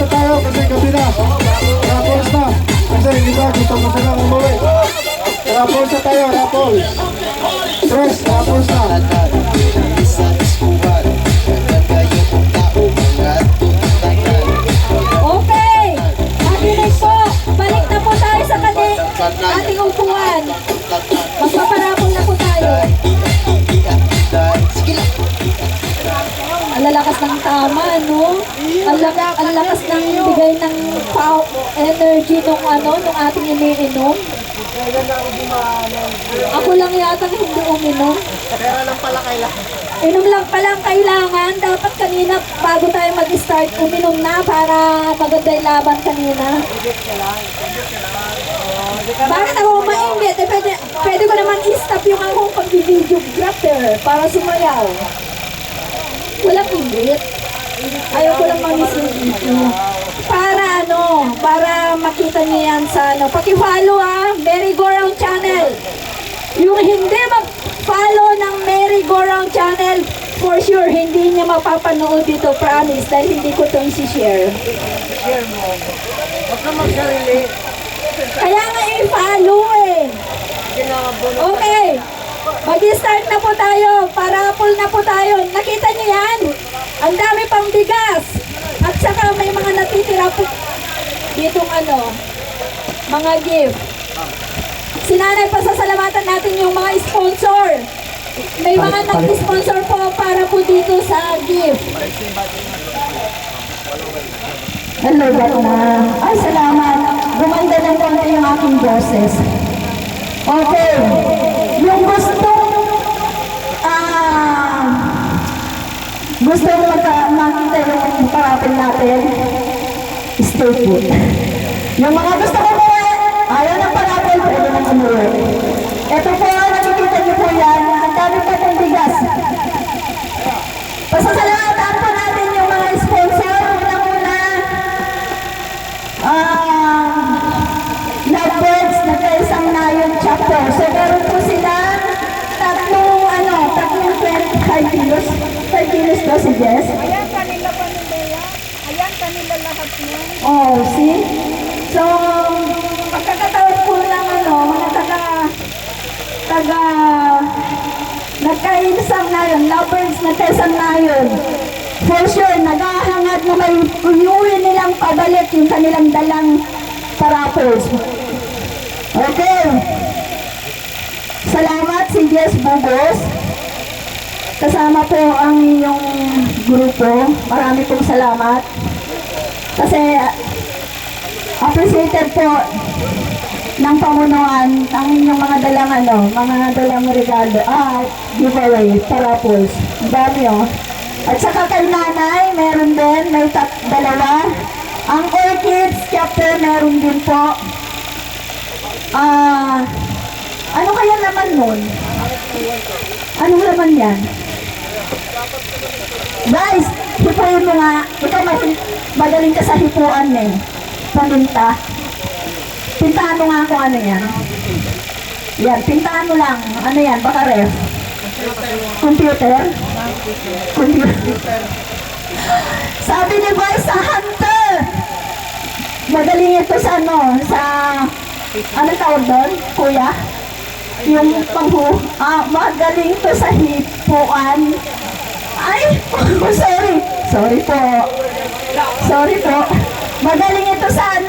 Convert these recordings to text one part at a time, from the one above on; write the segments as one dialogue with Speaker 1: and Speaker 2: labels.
Speaker 1: na tayo kasi gabi na. Rapples na. Kasi hindi ba gusto mo sila umuwi. Rapples na tayo, rapples. Press, rapples na.
Speaker 2: Okay, makinig po. Balik na po tayo sa ating upuan. Magpaparapol na po tayo. Ang lalakas ng tama, no? Ang lakas ng bigay ng energy nung ating iniinom. Ako lang yata hindi uminom.
Speaker 3: Pero lang pala kailangan.
Speaker 2: Inom lang palang kailangan. Dapat kanina, bago tayo mag-start, uminom na para maganda yung laban kanina. Bakit ako mainggit? Pwede ko naman i-stop yung akong pag-videographer para sumayaw. Walang inggit. Ayaw ko lang mag-miss yung video. Para makita niyo yan sa Paki-follow Merry Go Round Channel. Yung hindi mag-follow ng Merry Go Round Channel, for sure, hindi niya mapapanood dito, promise, dahil hindi ko ito isi-share.
Speaker 3: Share mo. Huwag na mag-sarili.
Speaker 2: Kaya nga i-follow eh. Okay. Mag-start na po tayo. Parapol na po tayo. Nakita niyo yan? Ang dami pang bigas. At saka may mga natitira po ditong mga gift. Sinanay, pasasalamatan natin yung mga sponsor. May mga nag-sponsor po para po dito sa gift. Hello, Batna. Ay, salamat. Gumanda ng konti yung aking boses. Okay. Yung gusto makita yung parapin natin, stay put. Yung mga gusto ko po, ayaw ng parapin, pwede nang umuwi. Ito po, nakikita niyo po yan, ang dami pa ng bigas. Pasasalamatan po natin yung mga sponsor. Una-una, Lovebirds na kaisang nayon chapter. So, meron po sila tatlong 25 kilos. 5 kilos daw si Jess.
Speaker 4: Ayan, kanila pa ni Bea. Ayan, kanila lahat niya.
Speaker 2: Oh, see? So, pagkakataon po ng mga nagkaisang nayon, Lovebirds nagkaisang nayon. For sure, naghahangad na may unuwi nilang pabalik yung kanilang dalang parapos. Okay. Salamat si Jess Bugos. Kasama po ang inyong grupo. Marami pong salamat. Kasi appreciated po ng pamunuan ang inyong mga dalang regalo. Giveaway, parapos. Ang dami At saka kay nanay, meron din, may dalawa. Ang Orchids chapter, meron din po. Ano kaya laman nun? Anong laman yan? Guys, hipuin mo nga. Ikaw magaling ka sa hipuan Paminta. Pintahan mo nga kung ano yan. Yan, pintahan mo lang. Ano yan? Baka ref. Computer? Computer. Sabi ni Boy sa Hunter. Magaling ito sa ano tawag doon? Kuya? Yung magaling to sa hipuan. Ay, sorry. Sorry po. Magaling ito sa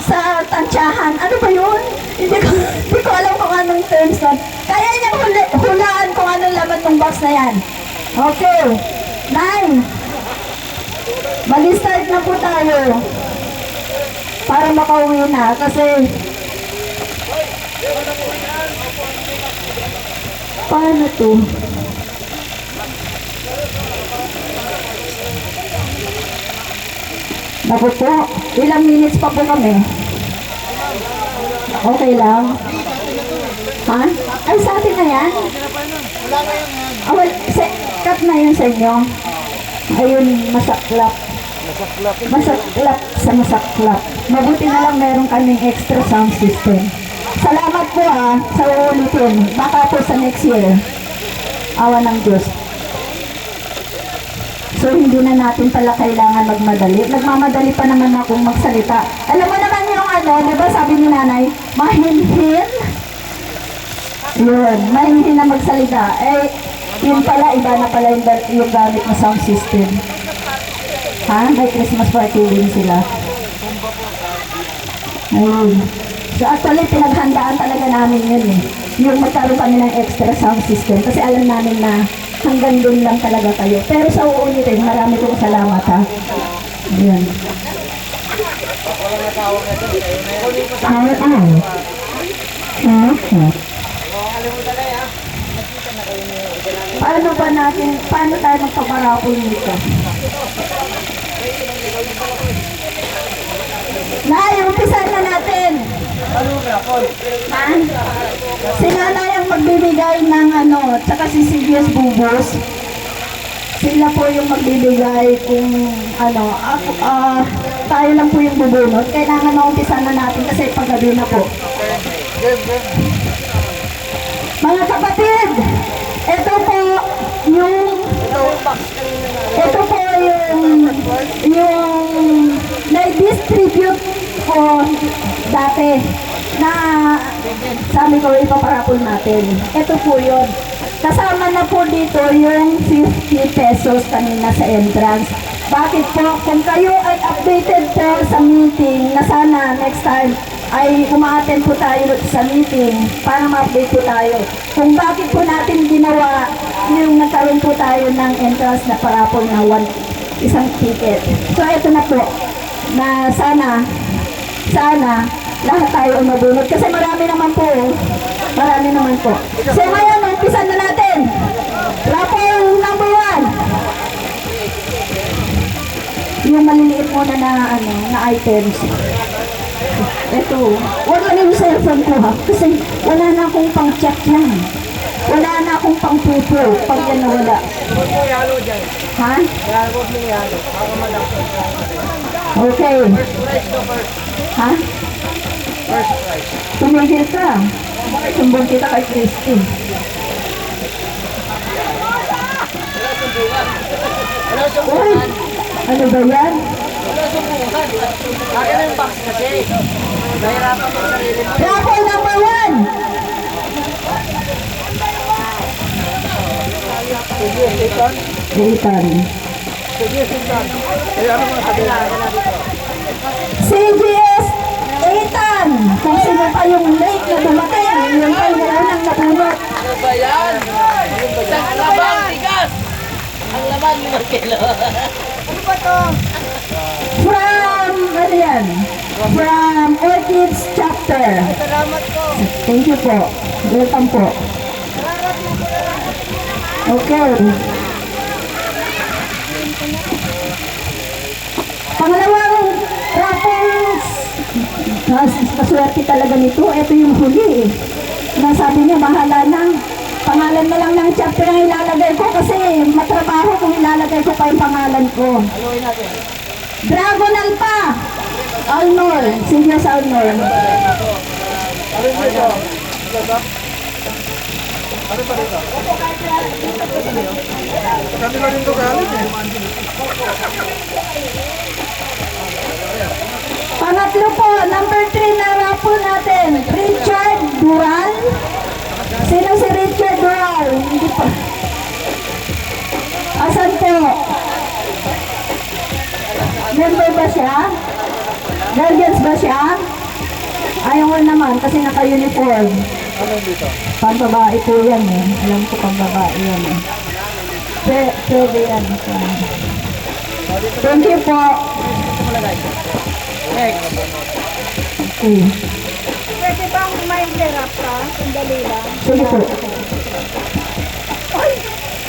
Speaker 2: sa tansyahan. Ano ba yun? Hindi ko alam kung anong terms nun. Kaya niyang hulaan kung anong laman ng box na yan. Okay. 9. Mag-start na po tayo. Para makauwi na. Kasi paano to? Naku po, ilang minutes pa po kami? Okay lang? Ha? Ay, sa atin na yan? Cut na yun sa inyo. Ayun, masaklap. Masaklap sa masaklap. Mabuti na lang meron kaming extra sound system. Salamat po sa uulitin. Baka po sa next year. Awa ng Diyos. So, hindi na natin pala kailangan magmadali. Nagmamadali pa naman akong magsalita. Alam mo naman yung ano, di ba sabi ni nanay, mahinhin? Yun, mahinhin na magsalita. Eh, yun pala, iba na pala yung gamit na sound system. Ha? May Christmas party din sila. Ayun. So actually, pinaghandaan talaga namin yun eh. Yung magkaroon kami ng extra sound system. Kasi alam namin na hanggang doon lang talaga kayo. Pero sa uulitin, marami kong salamat ha. Ayun. Paano ba natin, paano tayo magpaparapol nito? Umpisa na natin. Ha? Si nanay ang magbibigay ng ano, tsaka si CBS Bubos. Sila po yung magbibigay kung ano, tayo lang po yung bubunot. Kailangan na umpisa na natin kasi paggabi na po. Mga kapatid, ito po yung na-distribute ko dati na sabi ko ipaparapol natin. Ito po yun. Kasama na po dito yung 50 pesos kanina sa entrance. Bakit po? Kung kayo ay updated po sa meeting na sana next time ay umaattend po tayo sa meeting para ma-update po tayo. Kung bakit po natin ginawa yung nagkaroon po tayo ng entrance na parapol na isang ticket. So ito na po na sana lahat tayo ang mabunod kasi marami naman po. Marami naman po. So ngayon, umpisa na natin. Raffle number 1. Yung maliliit muna na ano, na items. Ito, wala na yung cellphone ko ha. Kasi wala na akong pang-check yan. Wala na akong pang-pupo pag yan nawala.
Speaker 3: Huwag mo yalo dyan.
Speaker 2: Ha?
Speaker 3: Kaya huwag mo yalo. Ako madakot.
Speaker 2: Okay.
Speaker 3: First prize ko first.
Speaker 2: Ha?
Speaker 3: First prize.
Speaker 2: Tumigil ka. Sumbong kita kay Christy.
Speaker 3: Wala
Speaker 2: Uy!
Speaker 3: sumbukan.
Speaker 2: Ano ba yan?
Speaker 3: Wala sumbukan. Akin ang box kasi. Nahirapan mo sa sarili mo.
Speaker 2: Raffle number 1!
Speaker 3: Sige, Ethan.
Speaker 2: Ethan.
Speaker 3: Sige, Ethan. Kaya ano mga sabi na dito?
Speaker 2: CGS Ethan! Kung sino pa yung late na dumating, yun pa yung unang nabunot.
Speaker 3: Ano ba yan? Isang labang tigas! Ang laman 5 kilo. Ano ba to?
Speaker 2: From, ano yan? From Orchids Chapter.
Speaker 3: Salamat ko.
Speaker 2: Thank you po. Welcome po. Okay. Pangalawang raffles. Maswerte talaga nito. Ito yung huli eh. Nasabi niya, bahala na. Pangalan na lang ng chapter ang ilalagay ko kasi matrabaho kung ilalagay ko pa yung pangalan ko.
Speaker 3: Haluin natin.
Speaker 2: Dragon Alpa. Alnor. Sige sa Alnor.
Speaker 3: Haluin mo ito. Ano pa dito? Kanila rin ito galing eh.
Speaker 2: Pangatlo po, number 3 na raffle natin. Richard Dural. Sino si Richard Dural? Hindi pa. Asan po? Member ba siya? Guardians ba siya? Ayaw mo naman kasi naka-uniform.
Speaker 3: Ano dito?
Speaker 2: Pambabae po yan eh. Alam ko pambabae yan eh. Pwede yan. Thank you po.
Speaker 3: Next.
Speaker 2: Okay.
Speaker 4: Pwede bang may hirap ka? Sandali lang.
Speaker 2: Sige po.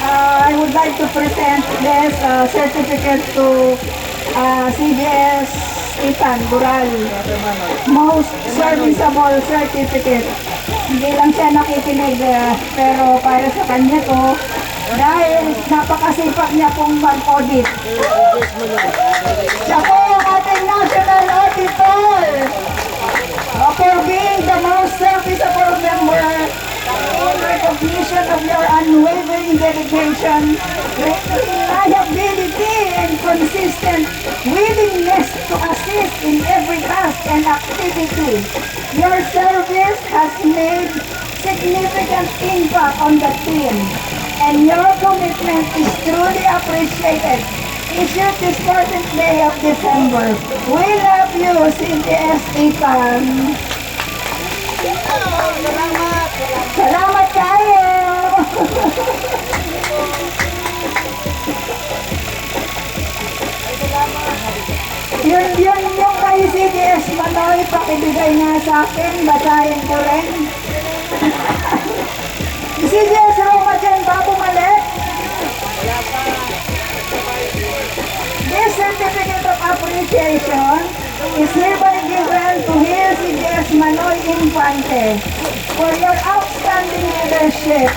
Speaker 2: I would like to present this certificate to CGS Ethan Dural. Most serviceable certificate. Hindi lang siya nakikinig pero para sa kanya to dahil napakasipag niya pong mag-audit. Siya po ang ating national auditor for being the most serviceable member in recognition of your unwavering dedication, reliability,
Speaker 4: significant impact on the team, and your commitment is truly appreciated. Issued this 14th day of December. We love you, CGS Ipan. Salamat kayo! Yung kay CGS Manoy, pakibigay nga sa akin, basahin ko rin. CGS Roma dyan ba bumalik? This certificate of appreciation is hereby given to here CGS Manoy Infante for your outstanding leadership,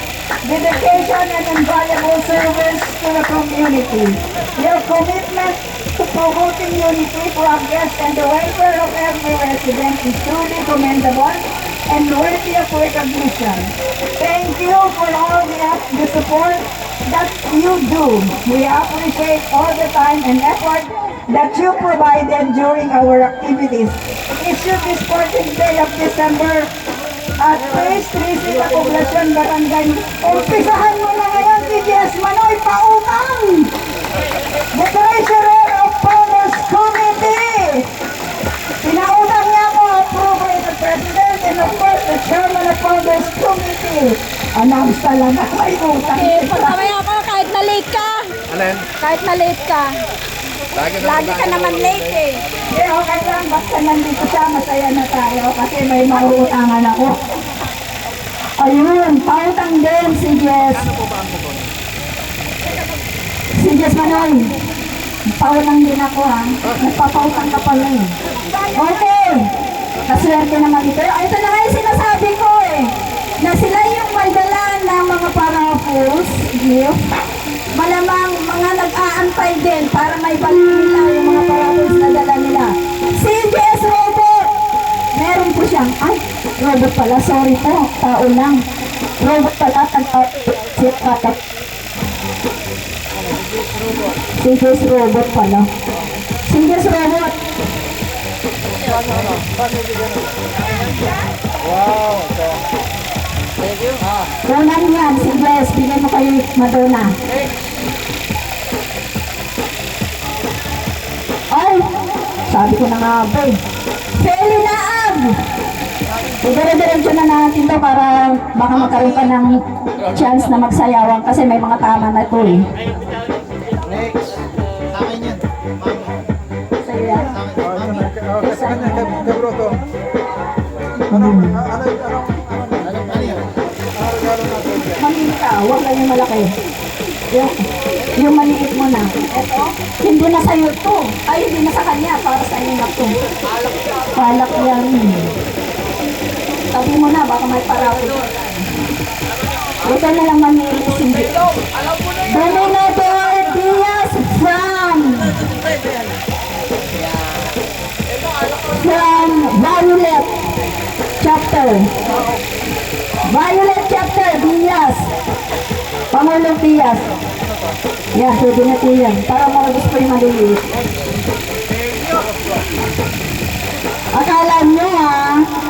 Speaker 4: dedication, and invaluable service to the community. Your commitment to promoting unity, progress, and the welfare of every resident is truly commendable and worthy of recognition. Thank you for all the support that you do. We appreciate all the time and effort that you provided during our activities. Issued this 14th day of December at Phase 3 Sila Poblacion Barangay. Umpisahan mo na ngayon, CGS Manoy, pautang! The Treasurer of Farmers Committee! Pinautang niya mo, approved by the President and of course the Chairman of Farmers Committee. Announce talaga, may utang.
Speaker 2: Pagkamaya ka, kahit na late ka.
Speaker 1: Alin?
Speaker 2: Kahit na late ka. Lagi ka naman late eh.
Speaker 4: Hindi, okay lang. Basta nandito siya, masaya na tayo kasi may mauutangan ako.
Speaker 2: Ayun, pautang din si Jess. Si Jess Manoy. Pautang din ako ha. Nagpapautang ka pala eh. Okay. Kaswerte naman ito. Ito na nga yung sinasabi ko eh. Na sila yung may dala ng mga paraffles, gift. Malamang mga nag-aantay din para may balik nila yung mga paraffles na dala nila. Si Jess Robot. Meron po siyang, ay, robot pala, sorry po, tao lang. Robot pala, si Jess Robot pala. Si Jess Robot.
Speaker 1: Wow!
Speaker 3: Thank you.
Speaker 2: Unan yan, si Jess, bigay mo kay Madonna. Ay, sabi ko na nga ba eh. Feli Naab! Idere-diretso na natin to para baka magkaroon ka ng chance na magsayawan kasi may mga tama na to eh.
Speaker 1: Next! Sa akin yan.
Speaker 2: Sa'yo yan?
Speaker 1: Sa kanya, kay Broto. Ano regalo natin?
Speaker 2: Mamili ka, huwag lang yung malaki. Yung maliit mo na. Ito, hindi na sa'yo to. Ay, hindi na sa kanya, para sa inyo na to. Palak yan. Tabi mo na, baka may parapol. Ito na lang mamili. Dominator Diaz from Violet Chapter. Violet Chapter, Diaz. Pangulong Diaz. Yan, pwede na po yan. Para mga gusto yung maliliit.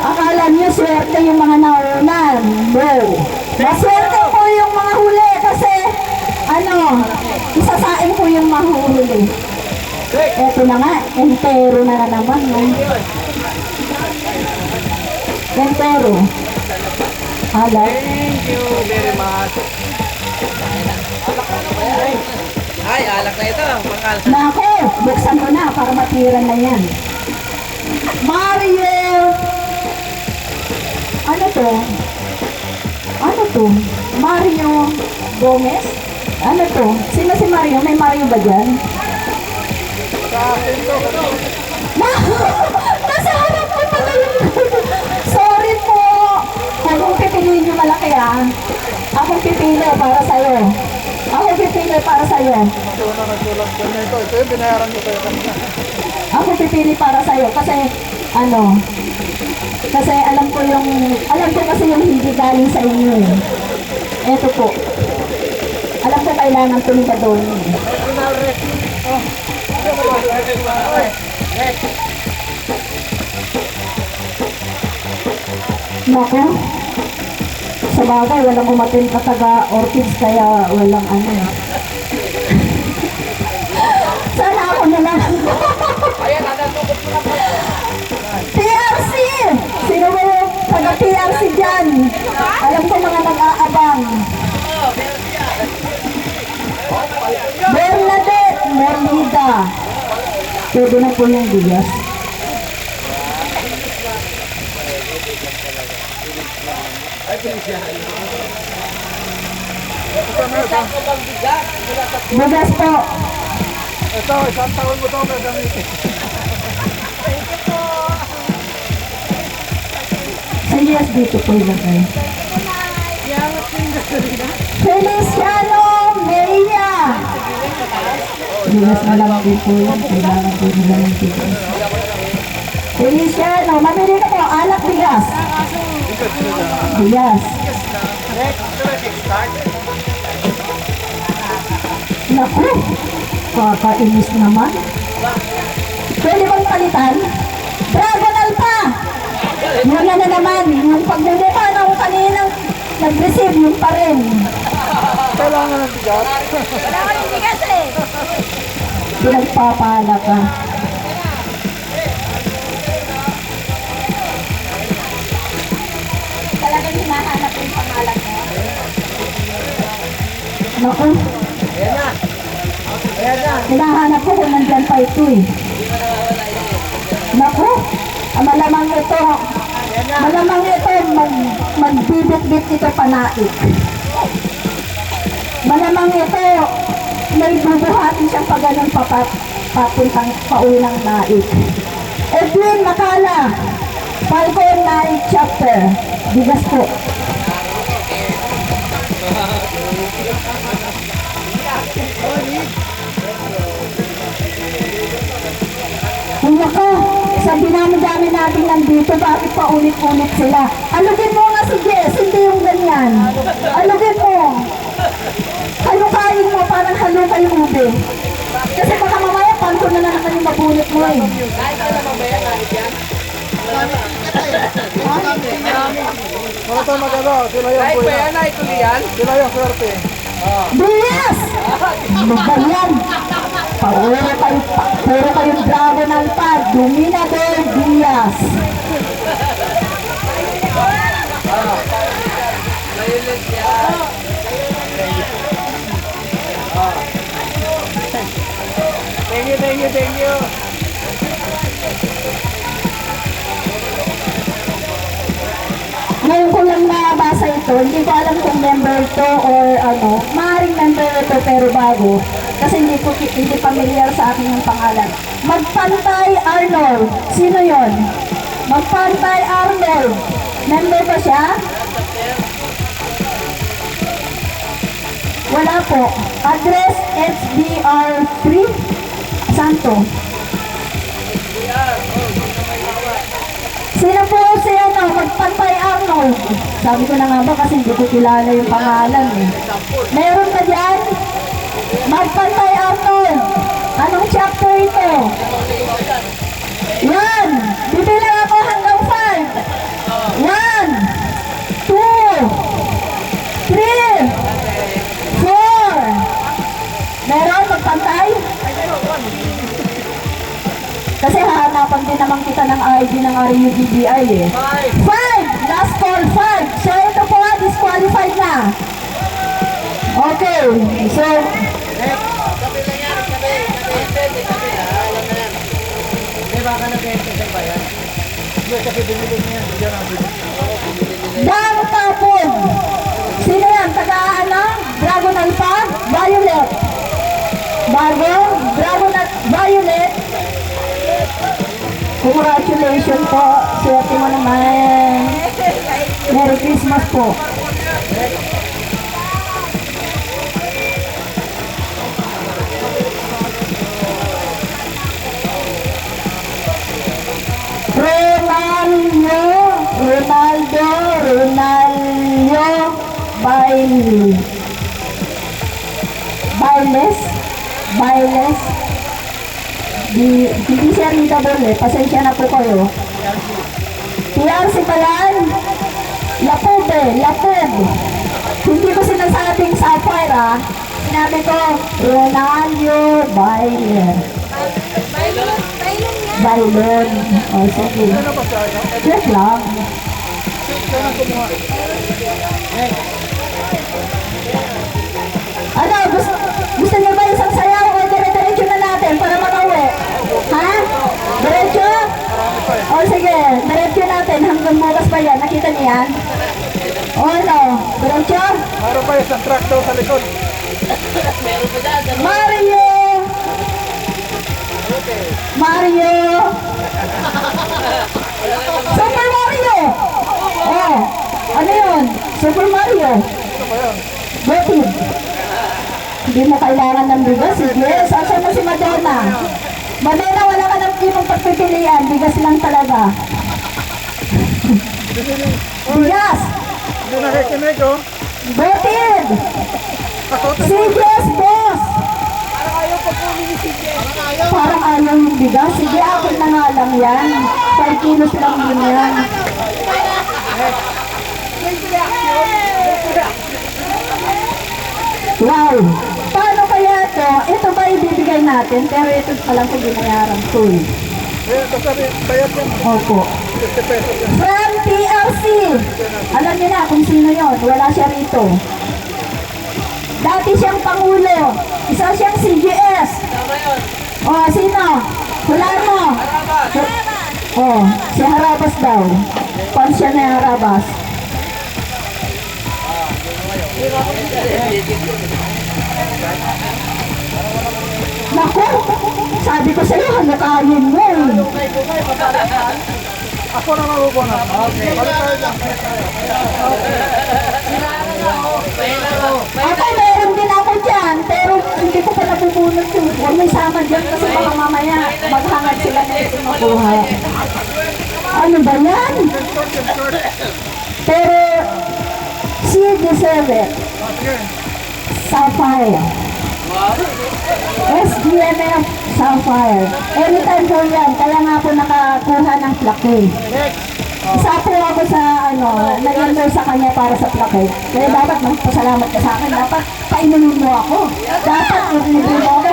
Speaker 2: Akala nyo swerte yung mga naunan. No. Maswerte po yung mga huli kasi, isasain po yung mahuli. Eto na nga, entero na naman. No? Entero. Hala.
Speaker 3: Thank you very much. Ay, alak na ito. Pangal.
Speaker 2: Nako, buksan ko na para matira na yan. Mario! Ano to? Ano to? Mario Gomez? Ano to? Sino si Mario? May Mario ba dyan? Nasa harap ko pala yung... Sorry po! Kung pipiliin nyo malaki akong pipili para sa'yo. Ako pipili para sa'yo.
Speaker 1: Ito na nagsulat ko na ito. Ito yung binayaran nyo kayo kanina.
Speaker 2: Ako pipili para sa'yo kasi kasi alam ko kasi yung hindi galing sa inyo eh. Eto po. Alam ko kailangan ko ni Kadon. Nako. Sa bagay, walang umatin na taga Orchids, kaya walang ano. Sana ako na lang. TRC! Sino ba yung taga TRC dyan? Alam ko mga nag-aabang. Bernadette Merlida. Pwede na po yung bigas. Bigas po.
Speaker 1: Ito, isang taon mo ito gagamitin.
Speaker 2: Sige, dito po ilagay. Feliciano Meria. Bigas na lang din po yan. Kailangan po nila ng bigas. Feliciano, mamili ka po. Alak bigas. Bigas. Naku, kakainis naman. Pwede bang palitan? Dragon Alpha! Yun na naman, yung pagmumukha ng kaninang nag-receive, yun pa rin.
Speaker 1: Kailangan ng bigas.
Speaker 2: Kailangan yung bigas eh. Pinagpapala ka. Talagang hinahanap yung pangalan mo. Naku. Hinahanap ko kung nandyan pa ito eh. Naku. Malamang ito. Malamang ito magbibit-bit ito panaik. Malamang ito may bubuhatin siyang pag ganun papuntang paulang naik. Edwin Makala, Falcon Night Chapter. Bigas po. Kung ako, sa dinami-dami natin nandito, bakit pa ulit-ulit sila? Alugin mo nga si Jess, hindi yung ganyan. Alugin mo. Halukain mo, parang haluka yung ube. Kasi baka mamaya, panto na naman yung mabunot mo eh.
Speaker 1: Mga ito magano, sila yung buhay. Sila yung swerte.
Speaker 2: Bias! Ano ba yan? Puro kayong Dragon Alpha, Dominador Diaz.
Speaker 3: Thank you.
Speaker 2: Ngayon ko lang nabasa ito, hindi ko alam kung member to or ano, maaaring member ito pero bago. Kasi hindi familiar sa akin yung pangalan. Magpantay Arnold. Sino yon? Magpantay Arnold. Member ba siya? Wala po. Address HBR3 Santo. Sino po si ano? Magpantay Arnold. Sabi ko na nga ba kasi hindi ko kilala yung pangalan eh. Meron ba dyan? Magpantay Arnold. Anong chapter ito? Yan. Bibilang ako hanggang 5. 1, 2, 3, 4. Meron magpantay? Kasi hahanapan din naman kita ng ID ng RUDBI eh. 5! Last call, 5! So ito po disqualified na. Okay, so Dang Tapon. Sino yan? Taga ano? Dragon Alpha? Violet. Bago? Violet. Congratulations po. Swerte mo naman. Merry Christmas po. Ronaldo Bailes. Hindi siya readable eh. Pasensya na po kayo. TRC pa yan. Lapog eh, lapog. Hindi ko sinasabing sapphire ah. Sinabi ko, Ronaldo Bayer. Bailon. O, sige. Check lang. Ano, gusto niyo ba isang sayaw o dire-diretso na natin para makauwi? Ha? Diretso? O sige, diretso natin hanggang bukas pa yan. Nakita niyo yan? O ano, diretso?
Speaker 1: Meron pa isang tractor sa likod.
Speaker 3: Meron pa dyan.
Speaker 2: Mario! Mario! Super Mario! Oh, ano yun? Super Mario. Botid. Hindi mo kailangan ng bigas. Sige, saan mo si Madonna? Madonna, wala ka ng ibang pagpipilian. Bigas lang talaga. Bigas!
Speaker 1: Hindi nakikinig, oh.
Speaker 2: Botid! CJ's boss! Parang ayaw yung bigas. Sige, akin na nga lang yan. 5 kilos lang din yan. Wow! Paano kaya ito? Ito ba ibibigay natin? Pero ito palang ko binayaran ko eh.
Speaker 1: Ito sabi, bayad yan.
Speaker 2: Opo.
Speaker 1: 50 pesos yan.
Speaker 2: From TLC! Alam niyo na kung sino yon. Wala siya rito. Dati siyang Pangulo. Isa siyang CGS.
Speaker 3: Tama yun.
Speaker 2: O, sino? Hulaan mo. O, si Harabas daw. Pansya na yung Harabas. Naku! Sabi ko sa'yo, hanakayin mo eh.
Speaker 1: Ako na mabubuo na. Okay. Balik tayo dyan.
Speaker 2: Ako, meron din ako dyan, pero hindi ko pa napupulot yun. Huwag may sama dyan kasi baka mamaya maghangad sila na ito makuha. Ano ba yan? Pero, she deserve it. Sapphire. SGMF Sapphire. Anytime po yan, kaya nga po nakakuha ng plaque. Isa po ako sa nag-enroll sa kanya para sa plaque. Kaya dapat magpasalamat ka sa akin. Dapat painumin mo ako. Dapat i-review mo ako.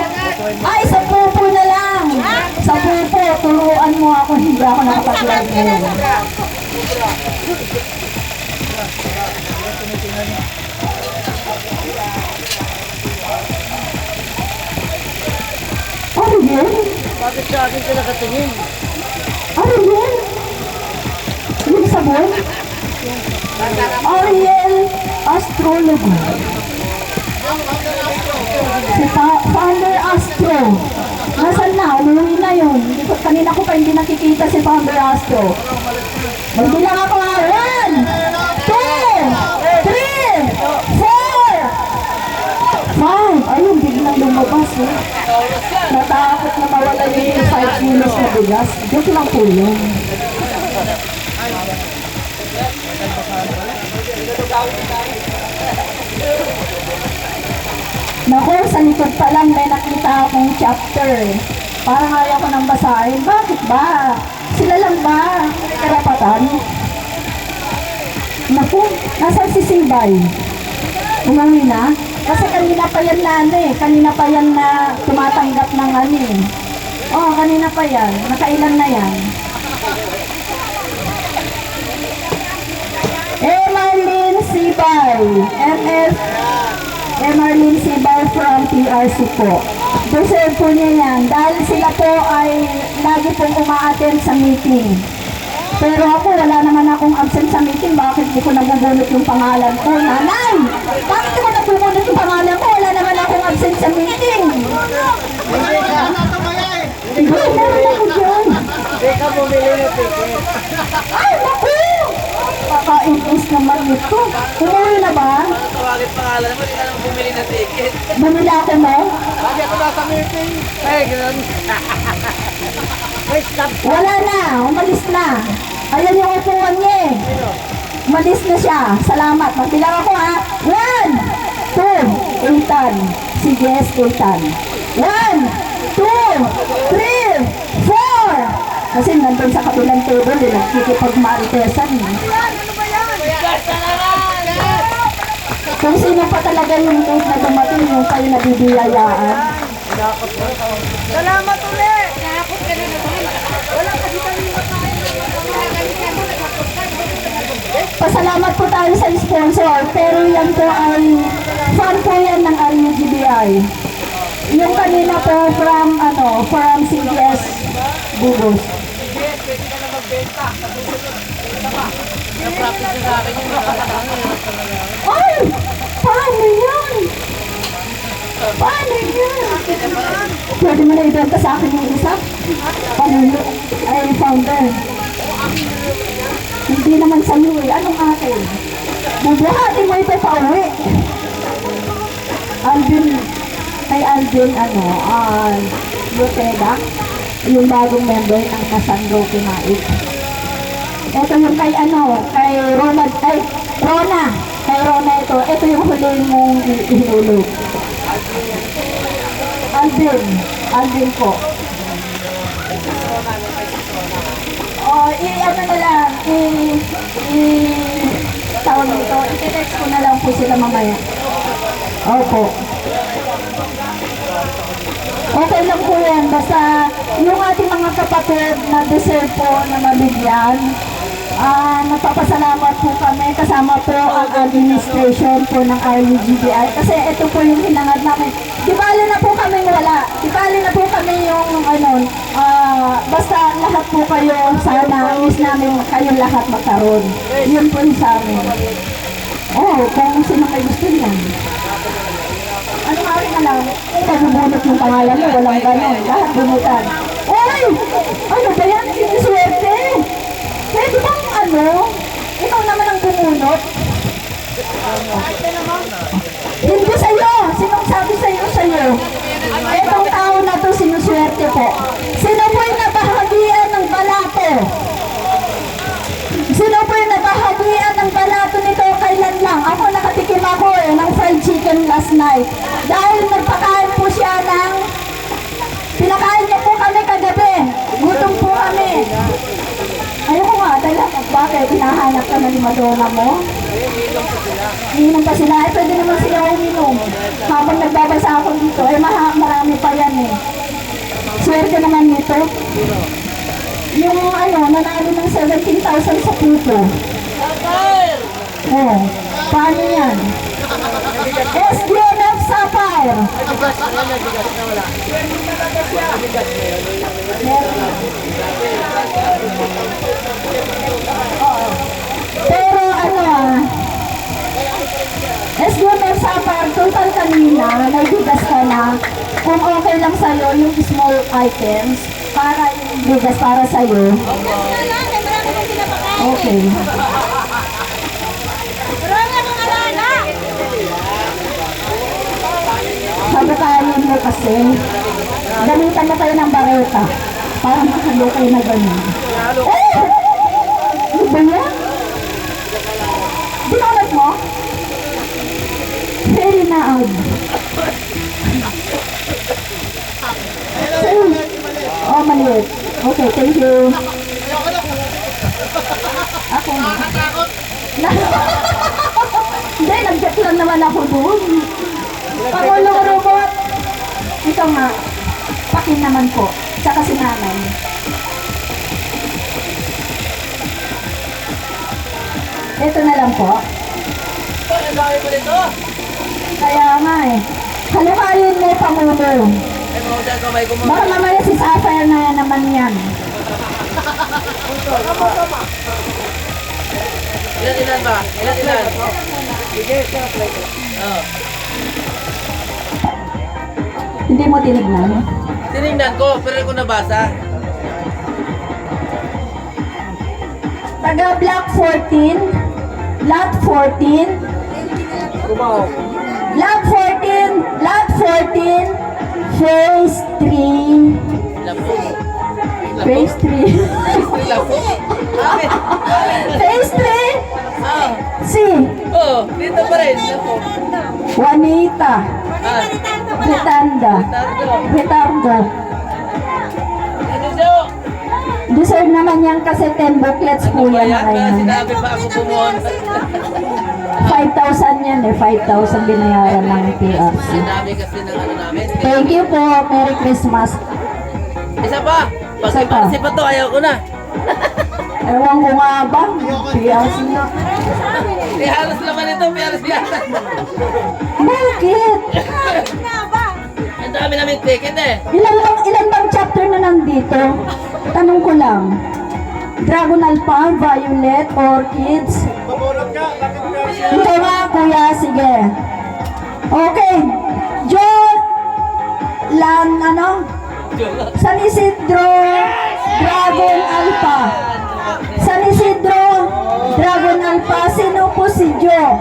Speaker 2: Ay, sa pupo na lang. Sa pupo, turuan mo ako. Hindi ako nakapag-live ngayon. Ano yun?
Speaker 3: Bakit sa akin ka nakatingin?
Speaker 2: Ano yun? Yung sabon? Ariel Astrology. Si Founder Astro. Nasaan na? Umuwi na yun. Kanina ko pa hindi nakikita si Founder Astro. Magbilang ako ha. 1, 2, 3, 4, 5. Ayun, biglang lumabas eh. Natakot na mawala yung 5 kilos na bigas. Joke lang po yun. Naku, sa likod pa lang may nakita akong chapter. Parang ayaw ko nang basahin. Bakit ba? Sila lang ba? May karapatan? Naku, nasan si Sibay? Umuwi na? Kasi kanina pa yan na kanina pa yan na tumatanggap ng Oo, kanina pa yan. Nakailan na yan. Marlene Sibay. Marlene Sibay from PRC po. Deserve po niya yan. Dahil sila po ay lagi pong umaattend sa meeting. Pero ako, wala naman akong absent sa meeting. Bakit di ko nabubunot yung pangalan ko? Nanay! Bakit di ko nabubunot yung pangalan ko? Wala naman akong absent sa meeting. Hindi, meron ako dyan.
Speaker 3: Ikaw bumili ng ticket.
Speaker 2: Ay, naku! Kaka-inis naman ito. Umuwi na ba?
Speaker 3: Tawagin pangalan mo, hindi ka nang bumili ng ticket.
Speaker 2: Bumili ako mo?
Speaker 1: Lagi ako nasa meeting.
Speaker 3: Ay, gano'n. Ay, stop.
Speaker 2: Wala na. Umalis na. Ayan yung upuan niya eh. Umalis na siya. Salamat. Magbilang ako ha. 1, 2, Eitan. Si Jess Eitan. 1, 2, 3, 4. Kasi nandun sa kabilang table, nakikipag-maritesan.
Speaker 3: Ano ba yan?
Speaker 2: Kung sino pa talaga yung cake na dumating, yung kayo nabibiyayaan.
Speaker 4: Salamat ulit!
Speaker 2: Pasalamat po tayo sa sponsor, pero yan po ay fan po yan ng RUGBI. Yung kanina po from CBS Bubos.
Speaker 3: Na-practice na sa akin yung
Speaker 2: Ay! Paano yan? Paano yan? Pwede mo na ibenta sa akin yung isa? Panulo? Ay, founder. Hindi naman sa'yo eh. Anong akin? Bubuhati mo ito pa uwi. Alvin, kay Alvin, Lutega, yung bagong member ng Kasandro Pinait. Ito yung kay Rona, kay Rona ito yung huli mong ihulog. Alvin po. Ano na lang, tawag nito, i-text ko na lang po sila mamaya. Opo. Okay lang po yan, basta yung ating mga kapatid na deserve po na mabigyan, nagpapasalamat po kami kasama po ang administration po ng RUGBI kasi ito po yung hinangad namin. Di bali na po kami wala. Di bali na po kami yung basta lahat po kayo sana miss namin kayong lahat magkaroon. Yun po yung sa amin. Kung sino kayo gusto niyan. Ano nga rin alam, bubunot yung pangalan mo, walang ganon. Lahat bunutan. Oy! Ano ba yan? Siniswerte! Pwede bang ikaw naman ang bumunot? Hindi sa'yo! Sinong sabi sa'yo? Itong tao na to sinuswerte po. Sino po yung nabahagian ng balato? Sino po yung nabahagian ng balato nito kailan lang? Ako nakatikim ako ng fried chicken last night. Dahil nagpakain po siya ng... Pinakain niya po kami kagabi. Gutom po kami. Ayoko nga, dahil bakit? Hinahanap ka na ni Madonna mo? Iinom pa sila. Pwede naman sila uminom. Habang nagbabasa ako dito, marami pa yan eh. Swerte naman nito. Yung nanalo ng 17,000 sa puto. Paano yan? SDNF Sapphire. Pero SDNF Sapphire, total kanina, nagbigas ka na. Kung okay lang sa'yo, yung small items, para yung bigas para sa'yo. Okay. Sabutayan mo kasi. Gamitan na tayo ng bareta para makahalo kayo na ganyan. Ano ba yan? Dinonat mo? Very naag. Maliit. Okay, thank you. Ako na. Hindi, nag-get lang naman ako doon. Pangulong robot. Ito nga. Pakin naman po. Tsaka si nanay. Ito na lang po. Kaya nga eh. Halukayin mo Pangulo. Baka mamaya si Sapphire na naman yan.
Speaker 3: Ilan ba? Ilan?
Speaker 2: Hindi mo tinignan?
Speaker 3: Tinignan ko, pero ko nabasa.
Speaker 2: Taga Block 14, Lot 14, Lot 14, Phase 3. Phase 3. Phase 3. C.
Speaker 3: Dito pa rin.
Speaker 2: Juanita. Britanda. Ricardo. Deserve naman yan kasi 10 booklets po yan.
Speaker 3: Kaya sinabi pa ako bumuhon.
Speaker 2: 5,000 yan eh. 5,000 binayaran ng PRC.
Speaker 3: Ang dami kasi ng ano namin.
Speaker 2: Thank you po. Merry Christmas.
Speaker 3: Isa pa. Pag
Speaker 2: Isa pa.
Speaker 3: iparsi pa to, ayaw ko na.
Speaker 2: Ewan ko nga ba? PRC na.
Speaker 3: Eh, halos naman ito, PRC yata.
Speaker 2: Bakit?
Speaker 3: Ang dami namin ticket eh.
Speaker 2: Ilan bang chapter na nandito? Tanong ko lang. Dragon Alpha, Violet, Orchids? Ito nga, kuya. Sige. Okay. John Lan, ano? San Isidro, Dragon Alpha. San Isidro, Dragon Alpha. Sino po si Jo?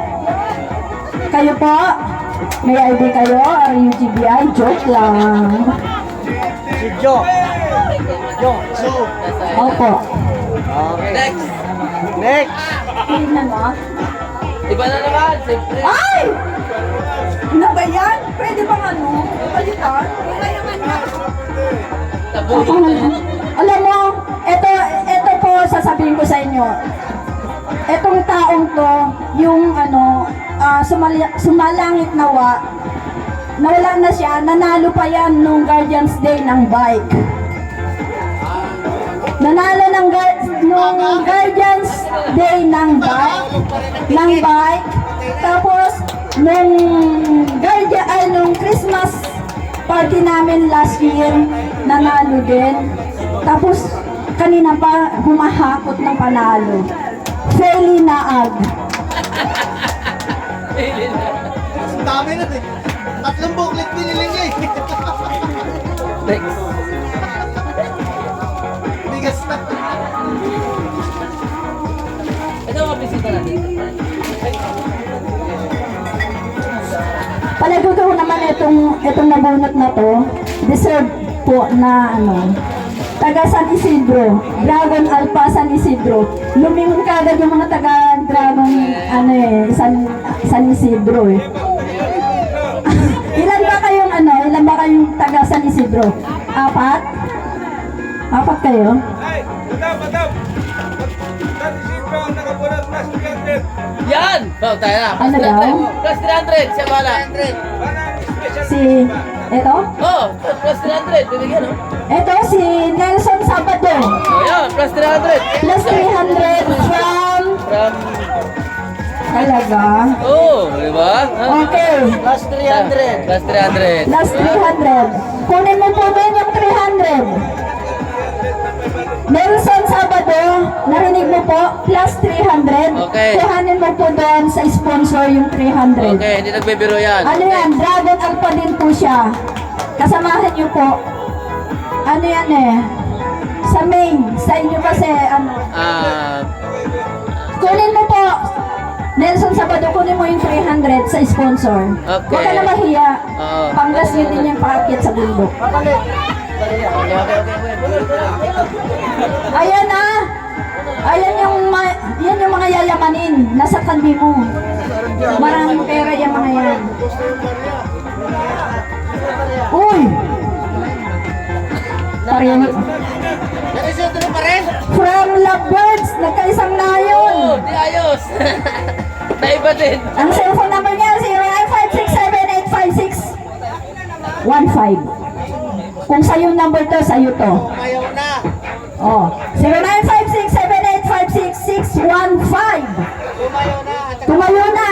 Speaker 2: Kayo po? May ID kayo? RUGBI? Joke lang.
Speaker 1: Si Joe.
Speaker 2: Opo.
Speaker 3: Next.
Speaker 1: Next.
Speaker 2: Tingnan mo.
Speaker 3: Iba na naman, siyempre.
Speaker 2: Ay! Ano ba yan? Pwede bang ano? Palitan?
Speaker 3: Nabuhin na yan.
Speaker 2: Alam mo, ito po sasabihin ko sa inyo. Etong taong to, yung ano, sumalangit nawala na siya, nanalo pa yan nung Guardians Day ng bike. Nanalo nung Guardians Day ng bike. Tapos, nung Christmas party namin last year, nanalo din. Tapos, kanina pa humahakot ng panalo. Feli Naag.
Speaker 1: Ang dami na eh. 3 booklet binili niya eh.
Speaker 3: Next.
Speaker 1: Bigas na.
Speaker 3: Ito mga bisita natin.
Speaker 2: Palagi ko naman itong nabunot na to, deserve po na ano, taga San Isidro, Dragon Alpha San Isidro. Lumingon kagad yung mga taga Dragon San Isidro eh. Ilan ba kayong taga San Isidro? 4? 4 kayo?
Speaker 3: Yan! Oh, tayo na.
Speaker 2: Ano daw?
Speaker 3: Plus 300. Siya bala.
Speaker 2: Ito?
Speaker 3: Oh, plus 300. Bibigyan, oh.
Speaker 2: Ito si Nelson Sabado.
Speaker 3: Oh, yan. Plus 300.
Speaker 2: Plus 300 from...
Speaker 3: From...
Speaker 2: Talaga?
Speaker 3: Oh, di ba? Huh?
Speaker 2: Okay.
Speaker 3: Plus 300. Plus 300.
Speaker 2: Last 300. Kunin mo po din yung 300. Nelson Sabado, narinig mo po, plus 300.
Speaker 3: Okay.
Speaker 2: Kuhanin mo po doon sa sponsor yung 300.
Speaker 3: Okay, hindi nagbibiro yan.
Speaker 2: Ano yan? Dragon Alpha din po siya. Kasamahan niyo po. Ano yan eh? Sa main. Sa inyo kasi ano. Kunin mo po. Nelson Sabado, kunin mo yung 300 sa sponsor.
Speaker 3: Okay.
Speaker 2: Huwag ka na mahiya.
Speaker 3: Oo.
Speaker 2: Panggas nyo din yung paakit sa bundok.
Speaker 3: Okay.
Speaker 2: Ayan na. Ayan yung mga yayamanin. Nasa kanbi mo. Maraming pera yung mga yan. Uy! Pareho.
Speaker 3: Narisito pa rin?
Speaker 2: From Lovebirds, nagkaisang na yun.
Speaker 3: Oh, di ayos. Naiba din.
Speaker 2: Ang cellphone number niya, 0956785615. Kung sa'yo number to, sa'yo to.
Speaker 1: Ayaw na.
Speaker 2: Oh, 0956785615.
Speaker 1: Tumayo na.
Speaker 2: Tumayo na.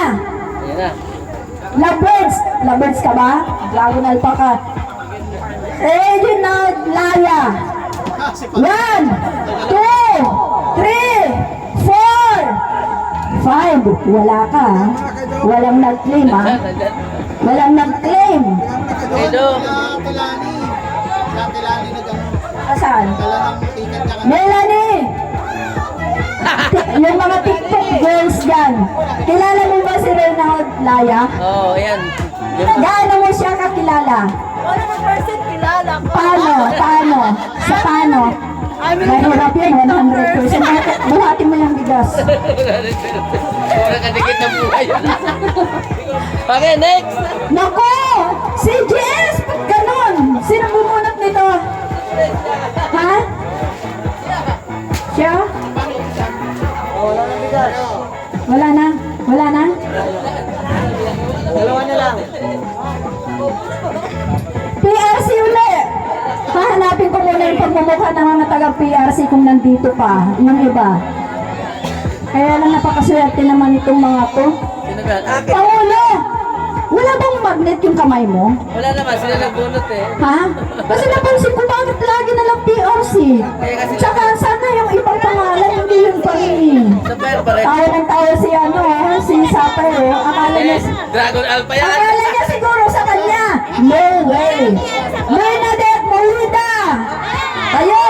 Speaker 3: Ayan na.
Speaker 2: Lovebirds. Lovebirds ka ba? Dragon Alpha ka. Reginald Laya. 1, 2, 3, 4, 5. Wala ka. Ha? Walang nag-claim ha.
Speaker 3: Nandyan.
Speaker 2: Walang nag-claim.
Speaker 3: Okay, Dong.
Speaker 1: Tilani. Sa Tilani na gano'n.
Speaker 2: Asan?
Speaker 1: Talagang ticket ka.
Speaker 2: Melanie! Yung mga TikTok girls dyan. Kilala mo ba si Reginald Laya?
Speaker 3: Oh, ayan.
Speaker 2: Gaano mo siya kakilala?
Speaker 4: 100% kilala ko.
Speaker 2: Paano? Sa paano? Mahirap yun, 100%. Buhati mo yung bigas.
Speaker 3: Sobrang kadikit na buhay yun. Okay, next.
Speaker 2: Nako! Si GS! Ba't ganun? Sino bumunot nito? Ha? Siya? Wala na? Wala na? yung pagmumukha ng mga taga-PRC kung nandito pa, yung iba. Kaya lang napakaswerte naman itong mga to.
Speaker 3: Sino ba? Akin.
Speaker 2: Pangulo! Wala bang magnet yung kamay mo?
Speaker 3: Wala naman, sila nagbunot eh.
Speaker 2: Ha? Kasi napansin ko bakit lagi na lang PRC. Tsaka sana yung ibang pangalan, hindi yung pa rin.
Speaker 3: Sa pero pare.
Speaker 2: Tawa ng tawa si ano, si Sapper. Akala niya,
Speaker 3: Dragon Alpha yan.
Speaker 2: akala niya siguro sa kanya. No way. Bernadette Molida. Tayo.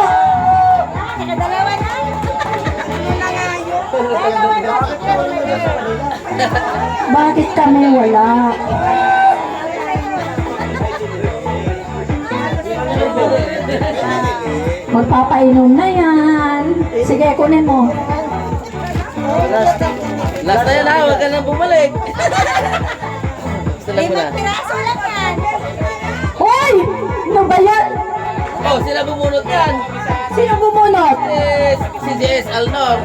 Speaker 2: Bakit kami wala? Magpapainom na yan. Sige, kunin mo.
Speaker 3: Last na yan ha, huwag ka nang bumalik. Gusto lang mo na.
Speaker 2: Hoy! Ano ba yan?
Speaker 3: Oh, sila bumunot yan.
Speaker 2: Sino bumunot?
Speaker 3: Si JS Alnor.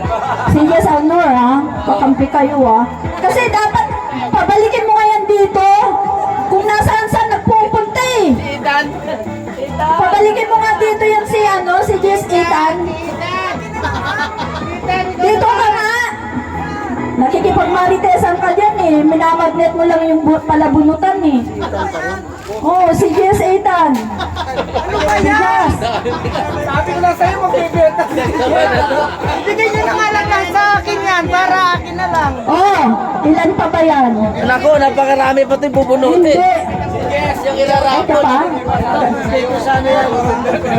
Speaker 2: Si Yes Alnor, ha? Kakampi kayo, ha? Kasi dapat pabalikin mo nga yan dito. Kung nasaan-saan nagpupunta eh.
Speaker 3: Si Ethan. Ethan.
Speaker 2: Pabalikin mo nga dito yan si ano, si Jess Ethan. Dito ka nga. Nakikipagmaritesan ka dyan eh. Minamagnet mo lang yung palabunutan eh. Oo, si Jess Ethan. Ano ba yan?
Speaker 1: Sabi ko lang sa'yo, magbibenta.
Speaker 4: Bigay niyo na nga lang sa akin yan, para akin na lang.
Speaker 2: Oh, ilan pa ba yan?
Speaker 3: Naku, napakarami pa ito bubunutin.
Speaker 2: Hindi.
Speaker 3: Yes, yung
Speaker 2: Ito
Speaker 3: ilarapon.
Speaker 2: pa?
Speaker 3: Dito sana yan.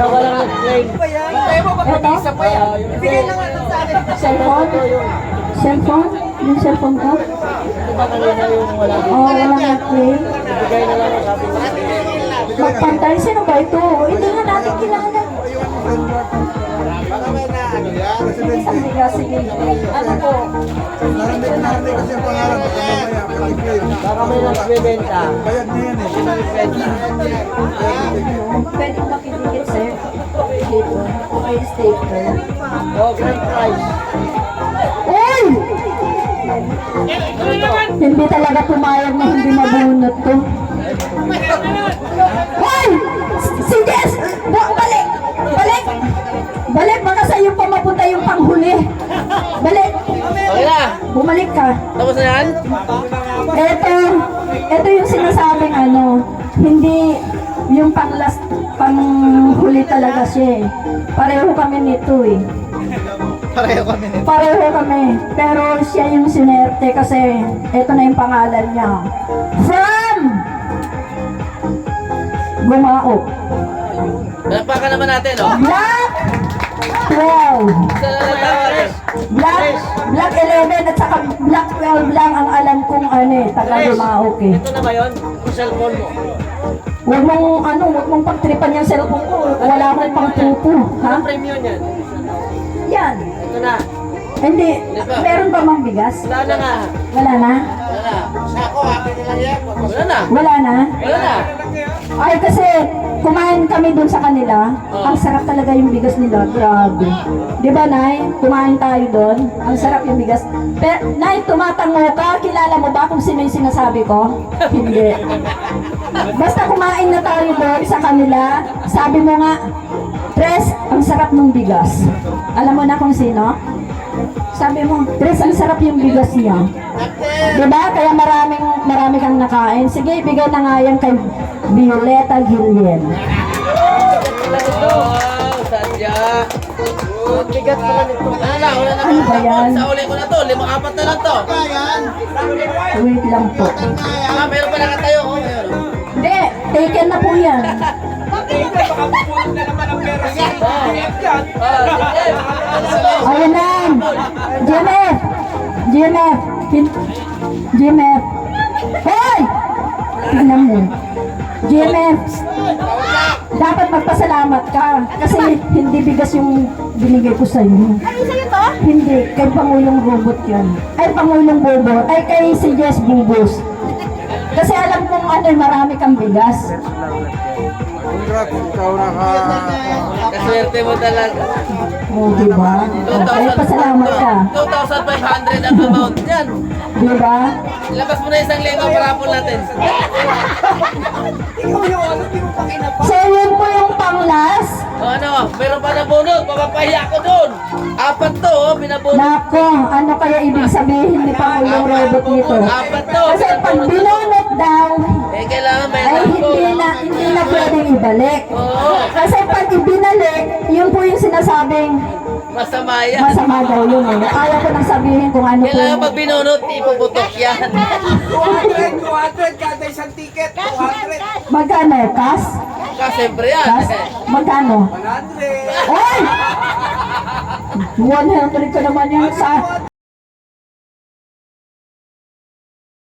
Speaker 3: Walang nag-claim.
Speaker 2: Ito?
Speaker 4: Bigay na nga lang sa akin.
Speaker 2: Cellphone? Cellphone? Yung cellphone ko?
Speaker 3: Diba kanina yung wala dito?
Speaker 2: Oh, walang nag-play.
Speaker 3: Bigay na lang ang sabi ko.
Speaker 2: Magpantay, sino ba ito? Hindi nga natin kilala. Isang bigas, sige. Ano po?
Speaker 3: Baka may nagbibenta. Nagbibenta.
Speaker 2: Pwede makikigit, sir. Dito. Okay, staple.
Speaker 3: Oh, grand prize.
Speaker 2: Uy! Hindi talaga pumayag na hindi mabunot to. Hoy! Si Jess! Balik! Balik! Balik! Baka sa'yo pa mapunta yung panghuli. Balik!
Speaker 3: Okay na.
Speaker 2: Bumalik ka.
Speaker 3: Tapos na yan?
Speaker 2: Ito yung sinasabing ano, hindi yung panghuli talaga siya eh. Pareho kami nito eh. Pareho kami. Pero siya yung sinerte kasi ito na yung pangalan niya. From Gumao.
Speaker 3: Palakpakan naman natin, oh.
Speaker 2: Black 12.
Speaker 3: Isa na lang tawarin.
Speaker 2: Black 11 at saka Black 12 lang ang alam kong ano eh, taga Gumao eh.
Speaker 3: Ito na ba yun? Yung cellphone mo.
Speaker 2: Huwag mong pagtripan yung cellphone ko. Wala akong pang pupo. Ha?
Speaker 3: Anong premium yan?
Speaker 2: Yan.
Speaker 3: Ito na.
Speaker 2: Hindi. Meron ba mang bigas?
Speaker 3: Wala na nga.
Speaker 2: Wala na?
Speaker 3: Wala na. Sako, akin na lang yan. Wala na.
Speaker 2: Wala na?
Speaker 3: Wala na.
Speaker 2: Ay, kasi kumain kami dun sa kanila. Ang sarap talaga yung bigas nila. Grabe. Di ba, Nay? Kumain tayo dun. Ang sarap yung bigas. Pero, Nay, tumatango ka. Kilala mo ba kung sino yung sinasabi ko? Hindi. Basta kumain na tayo doon sa kanila. Sabi mo nga, Tres, ang sarap ng bigas. Alam mo na kung sino? Sabi mo, Tres, ang sarap yung bigas niya. Diba? Kaya marami kang nakain. Sige, ibigay na nga yan kay Violeta Gillian.
Speaker 3: Wow, sadya. Ang bigat pala nito. Wala na, wala na.
Speaker 2: Ano ba yan?
Speaker 3: Sa uli ko na to, 5-4 na lang to.
Speaker 2: Wait lang po.
Speaker 3: Ah, meron pa nakatayo. Oh, meron.
Speaker 2: Hindi, taken na po yan. Ayun na. GMF! GMF! GMF! Hoy! Tingnan mo. GMF! Dapat magpasalamat ka kasi hindi bigas yung binigay ko sa iyo.
Speaker 4: Ano sa'yo to?
Speaker 2: Hindi, kay Pangulong Robot yan. Ay, Pangulong Bobo. Ay, kay si Jess Bubos. Kasi alam kong ano, marami kang bigas.
Speaker 1: Congrats, ikaw naka...
Speaker 3: Kaswerte mo talaga.
Speaker 2: O, diba? Ay, pasalamat ka.
Speaker 3: 2,500 ang amount yan.
Speaker 2: Di ba?
Speaker 3: Labas mo na 1,000 para po natin.
Speaker 2: So, yun po yung pang-last.
Speaker 3: O ano, meron pa na bunot. Papapahiya ko doon. 4 to, oh, binabunot.
Speaker 2: Nako, ano kaya ibig sabihin ni Pangulong Robot nito?
Speaker 3: 4 to.
Speaker 2: Kasi pag binunot daw,
Speaker 3: Eh, kailangan may
Speaker 2: ay
Speaker 3: lampo.
Speaker 2: hindi na pwedeng ibalik.
Speaker 3: Oo,
Speaker 2: Kasi pag ibinalik, yun po yung sinasabing
Speaker 3: masama yan.
Speaker 2: masama daw yun eh. Ayaw ko nang sabihin kung ano po.
Speaker 3: Kailangan pag binunot, ipuputok yan.
Speaker 5: 200 kada isang ticket. 200.
Speaker 2: Magkano? Kas?
Speaker 3: Kasi siyempre yan.
Speaker 2: Kas? Magkano?
Speaker 5: 100.
Speaker 2: Oy! 100 ka naman yan sa